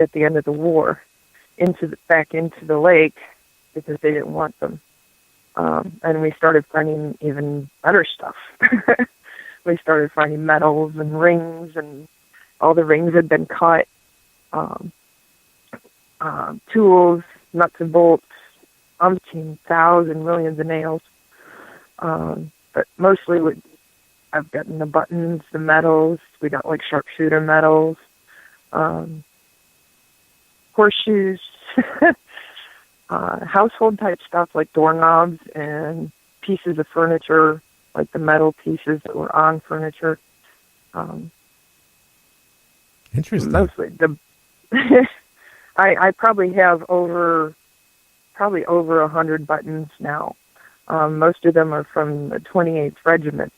at the end of the war back into the lake because they didn't want them. And we started finding even better stuff. We started finding medals and rings, and all the rings had been cut. Tools, nuts and bolts, umpteen thousand millions of nails. But mostly I've gotten the buttons, the medals. We got like sharpshooter medals, horseshoes, household type stuff like doorknobs and pieces of furniture, like the metal pieces that were on furniture. Interesting. Mostly I probably have over 100 buttons now. Most of them are from the 28th Regiment,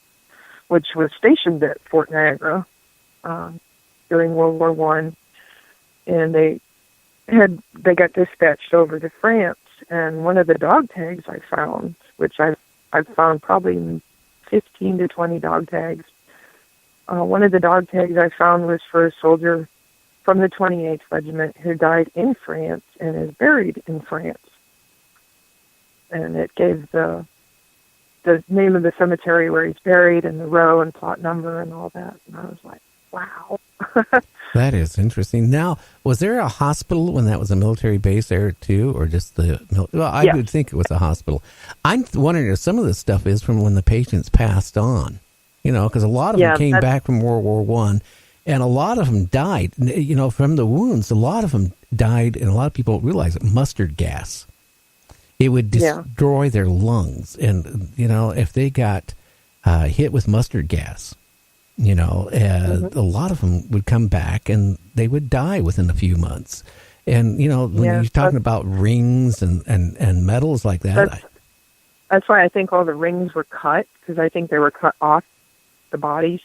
which was stationed at Fort Niagara during World War I, and they got dispatched over to France. And one of the dog tags I found, which I've found probably 15 to 20 dog tags. One of the dog tags I found was for a soldier from the 28th Regiment who died in France and is buried in France. And it gave the name of the cemetery where he's buried and the row and plot number and all that. And I was like, wow. That is interesting. Now, was there a hospital when that was a military base there too, or just the? Well, I Yes. would think it was a hospital. I'm wondering if some of this stuff is from when the patients passed on. Because a lot of them came back from World War I, and a lot of them died. From the wounds. A lot of them died, and a lot of people don't realize it. Mustard gas. It would destroy their lungs, and if they got hit with mustard gas. A lot of them would come back and they would die within a few months. And, when you're talking about rings and medals like that. That's why I think all the rings were cut, because I think they were cut off the bodies.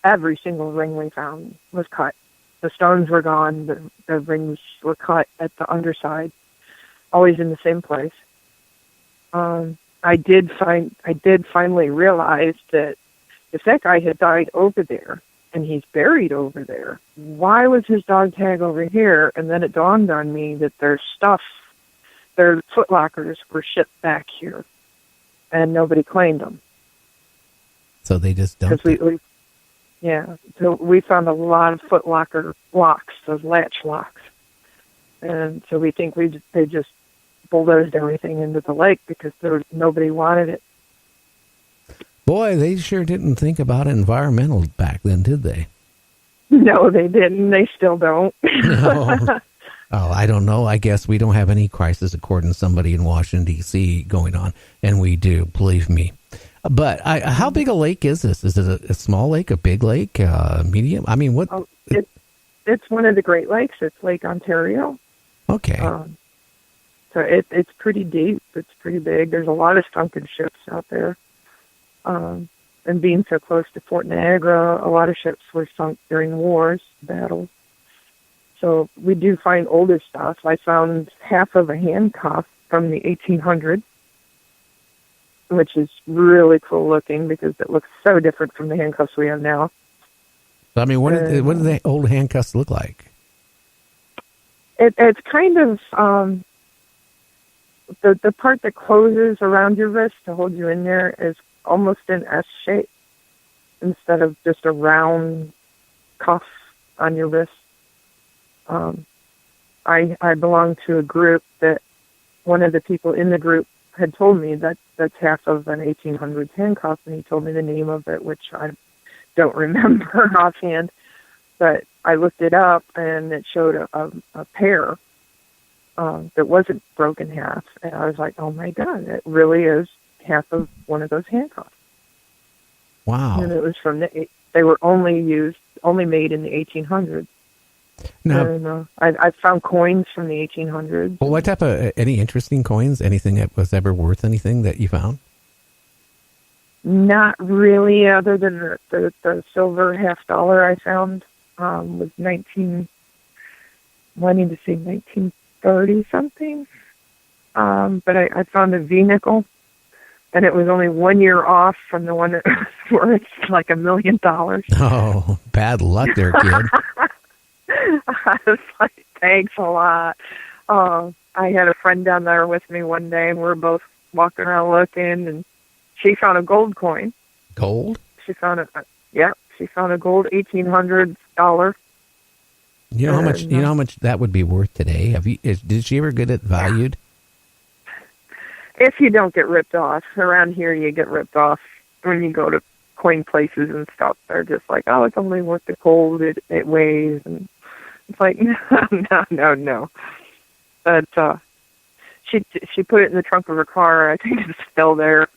Every single ring we found was cut. The stones were gone. The rings were cut at the underside, always in the same place. I did finally realize that if that guy had died over there and he's buried over there, why was his dog tag over here? And then it dawned on me that their footlockers were shipped back here, and nobody claimed them. So they just dumped it. So we found a lot of footlocker locks, those latch locks, and so we think they just bulldozed everything into the lake because nobody wanted it. Boy, they sure didn't think about environmental back then, did they? No, they didn't. They still don't. No. Oh, I don't know. I guess we don't have any crisis according to somebody in Washington, D.C. going on, and we do, believe me. But how big a lake is this? Is it a small lake, a big lake, medium? I mean, what? Oh, it's one of the Great Lakes. It's Lake Ontario. Okay. So it's pretty deep. It's pretty big. There's a lot of sunken ships out there. And being so close to Fort Niagara, a lot of ships were sunk during wars, battles. So we do find older stuff. I found half of a handcuff from the 1800s, which is really cool looking because it looks so different from the handcuffs we have now. I mean, what do the old handcuffs look like? It's kind of the part that closes around your wrist to hold you in there is almost an S shape instead of just a round cuff on your wrist. I belong to a group that one of the people in the group had told me that that's half of an 1800s handcuff, and he told me the name of it, which I don't remember offhand. But I looked it up, and it showed a pair that wasn't broken half. And I was like, oh, my God, it really is half of one of those handcuffs. Wow. And it was they were only made in the 1800s. Now, I found coins from the 1800s. Well, what type of, any interesting coins? Anything that was ever worth anything that you found? Not really, other than the silver $50 I found was 1930 something. But I found a V nickel and it was only 1 year off from the one that was worth like $1 million. Oh, bad luck there, kid. I was like, thanks a lot. I had a friend down there with me one day, and we were both walking around looking, and she found a gold coin. Gold? She found she found a gold $1,800. You know how much? You know how much that would be worth today? Did she ever get it valued? If you don't get ripped off, around here you get ripped off when you go to coin places and stuff. They're just like, oh, it's only worth the gold it weighs, and it's like, no. But she put it in the trunk of her car. I think it's still there.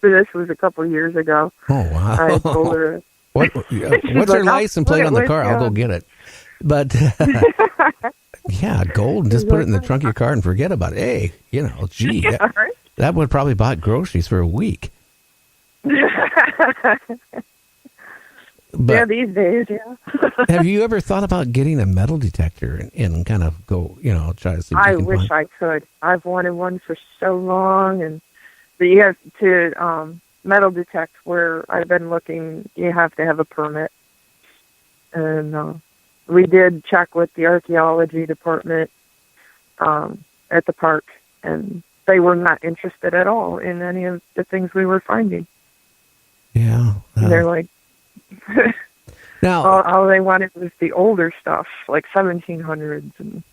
This was a couple of years ago. Oh wow! I told her, what's her license plate on the car? I'll go get it. But yeah, gold. Just put it in the trunk of your car and forget about it. Hey, gee, that would probably bought groceries for a week. But, yeah, these days, yeah. Have you ever thought about getting a metal detector and kind of go, try to see what I you can wish find? I could. I've wanted one for so long, but you have to metal detect where I've been looking. You have to have a permit, and we did check with the archaeology department at the park, and they were not interested at all in any of the things we were finding. Yeah, they're like. Now, all they wanted was the older stuff, like 1700s. And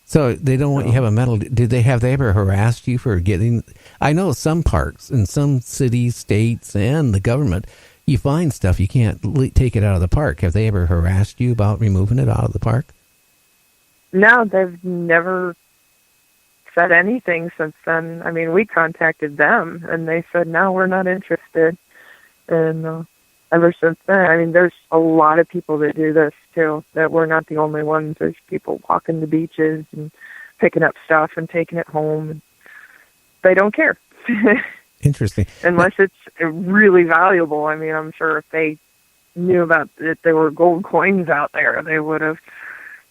so they don't want you to have a metal. Have they ever harassed you for getting? I know some parks in some cities, states, and the government, you find stuff you can't take it out of the park. Have they ever harassed you about removing it out of the park? No, they've never said anything since then. I mean, we contacted them, and they said, no, we're not interested. And ever since then, I mean, there's a lot of people that do this, too, that we're not the only ones. There's people walking the beaches and picking up stuff and taking it home. They don't care. Interesting. Unless it's really valuable. I mean, I'm sure if they knew about that there were gold coins out there, they would have.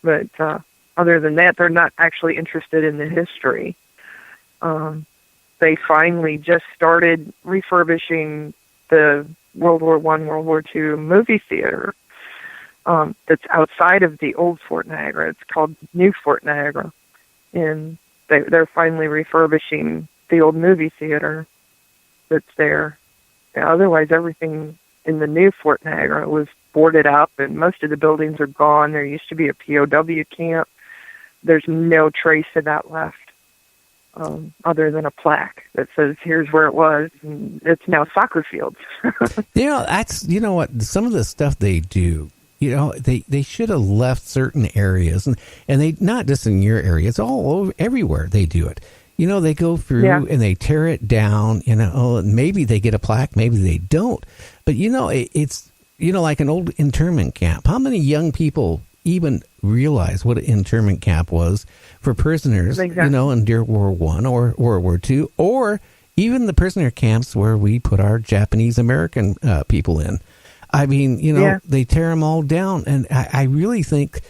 But other than that, they're not actually interested in the history. They finally just started refurbishing the World War I, World War II movie theater that's outside of the old Fort Niagara. It's called New Fort Niagara. And they're finally refurbishing the old movie theater that's there. Yeah, otherwise, everything in the new Fort Niagara was boarded up, and most of the buildings are gone. There used to be a POW camp. There's no trace of that left. Other than a plaque that says here's where it was, and it's now soccer fields. That's what some of the stuff they do. They should have left certain areas, and they not just in your area. It's all over everywhere. They do it. They go through and they tear it down. And maybe they get a plaque, maybe they don't. But it's like an old internment camp. How many young people even realize what an internment camp was for prisoners, exactly. In World War I or World War II, or even the prisoner camps where we put our Japanese American people in. I mean, they tear them all down, and I really think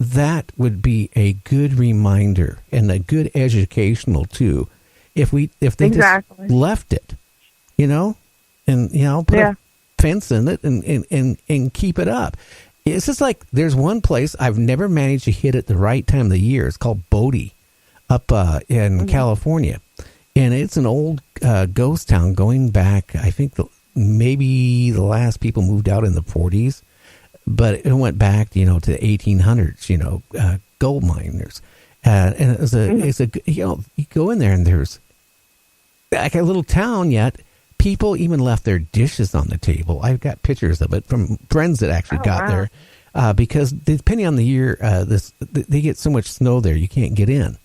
that would be a good reminder and a good educational too, if they just left it, and put a fence in it and keep it up. It's just like there's one place I've never managed to hit at the right time of the year. It's called Bodie up in California. And it's an old ghost town going back, I think maybe the last people moved out in the 40s. But it went back, to the 1800s, gold miners. And it's you go in there and there's like a little town yet. People even left their dishes on the table. I've got pictures of it from friends that actually got there because depending on the year, they get so much snow there you can't get in.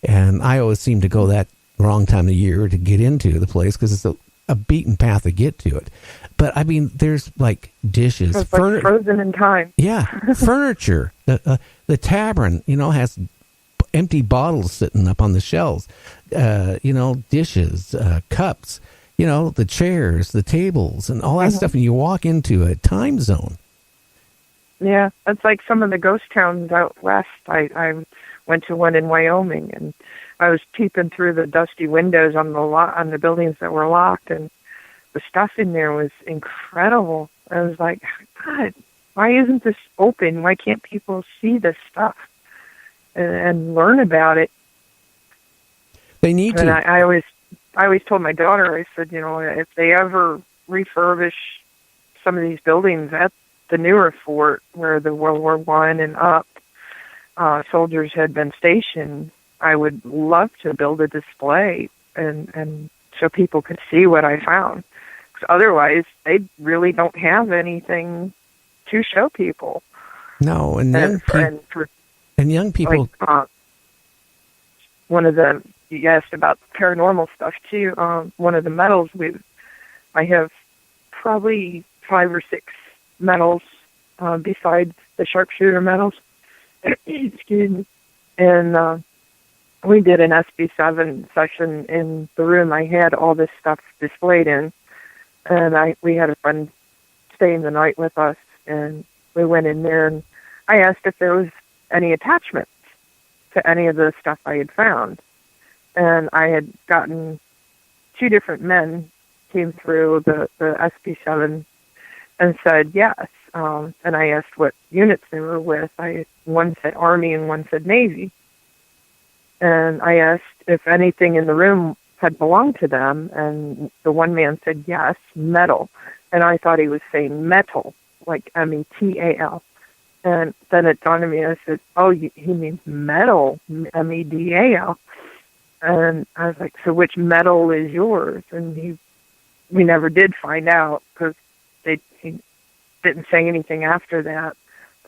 And I always seem to go that wrong time of year to get into the place because it's a beaten path to get to it. But I mean, there's like dishes, it's like frozen in time. Yeah, furniture. The tavern, has empty bottles sitting up on the shelves. Dishes, cups. The chairs, the tables, and all that stuff, and you walk into a time zone. Yeah, it's like some of the ghost towns out west. When went to one in Wyoming, and I was peeping through the dusty windows on the buildings that were locked, and the stuff in there was incredible. I was like, God, why isn't this open? Why can't people see this stuff and learn about it? They need to. And I always told my daughter, I said, if they ever refurbish some of these buildings at the newer fort where the World War I and up soldiers had been stationed, I would love to build a display and so people could see what I found. Because otherwise, they really don't have anything to show people. No, and young people. Like, you asked about paranormal stuff too. One of the medals I have probably 5 or 6 medals besides the sharpshooter medals. Excuse me. And we did an SB7 session in the room I had all this stuff displayed in. And we had a friend staying the night with us, and we went in there, and I asked if there was any attachments to any of the stuff I had found. And I had gotten 2 different men came through the SB7 and said yes. And I asked what units they were with. One said Army and one said Navy. And I asked if anything in the room had belonged to them, and the one man said yes, metal. And I thought he was saying metal, like metal. And then it dawned on me, I said, oh, he means metal, medal. And I was like, so which metal is yours? And we never did find out, because he didn't say anything after that.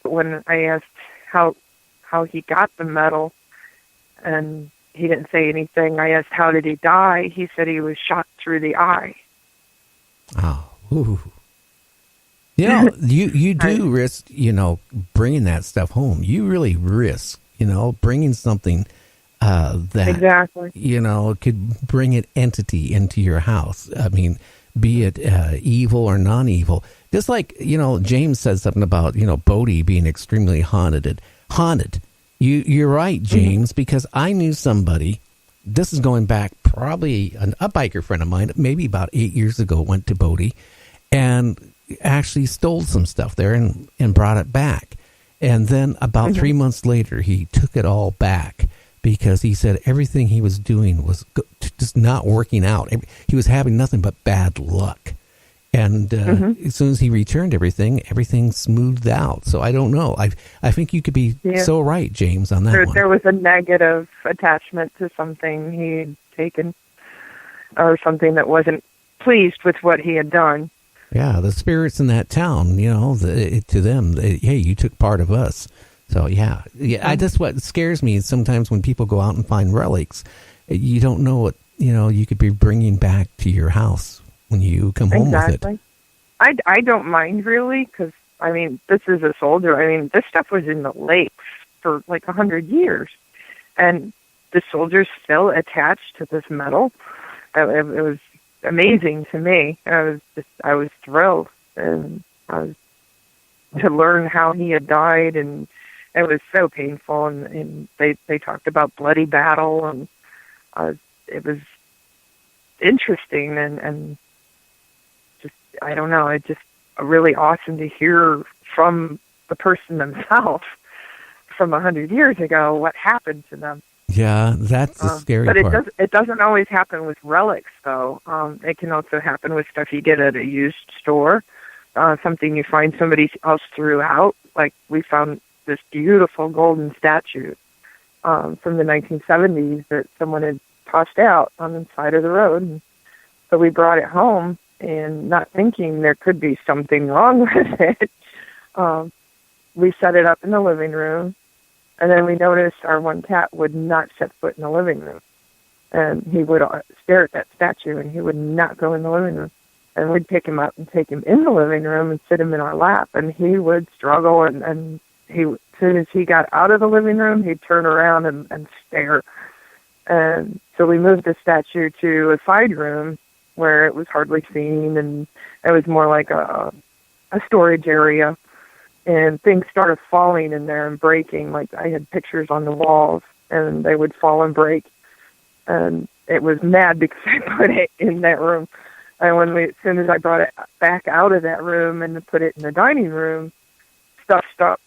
But when I asked how he got the metal, and he didn't say anything, I asked how did he die. He said he was shot through the eye. Oh, ooh. You do risk, bringing that stuff home. You really risk, bringing something that, exactly. Could bring an entity into your house. I mean, be it evil or non-evil. Just like, James said something about, Bodie being extremely haunted. You're right, James, because I knew somebody, this is going back probably a biker friend of mine, maybe about 8 years ago, went to Bodie and actually stole some stuff there and brought it back. And then about 3 months later, he took it all back because he said everything he was doing was just not working out. He was having nothing but bad luck. And as soon as he returned everything smoothed out. So I don't know. I think you could be so right, James, on that one. There was a negative attachment to something he had taken, or something that wasn't pleased with what he had done. Yeah, the spirits in that town, to them, hey, you took part of us. So yeah. That's what scares me is sometimes when people go out and find relics, you don't know what you could be bringing back to your house when you come home with it. I don't mind really, because this is a soldier. This stuff was in the lakes for like 100 years, and the soldiers still attached to this metal. It was amazing to me. I was thrilled, and to learn how he had died, and it was so painful. And they talked about bloody battle, and it was interesting and just, I don't know, it's just really awesome to hear from the person themselves from 100 years ago what happened to them. Yeah, that's the scary part. But it doesn't always happen with relics, though. It can also happen with stuff you get at a used store, something you find somebody else threw out. Like we found this beautiful golden statue from the 1970s that someone had tossed out on the side of the road. And so we brought it home, and not thinking there could be something wrong with it, we set it up in the living room. And then we noticed our one cat would not set foot in the living room. And he would stare at that statue, and he would not go in the living room. And we'd pick him up and take him in the living room and sit him in our lap. And he would struggle, and as soon as he got out of the living room, he'd turn around and stare. And so we moved the statue to a side room where it was hardly seen, and it was more like a storage area. And things started falling in there and breaking. Like I had pictures on the walls and they would fall and break. And it was mad because I put it in that room. And as soon as I brought it back out of that room and put it in the dining room, stuff stopped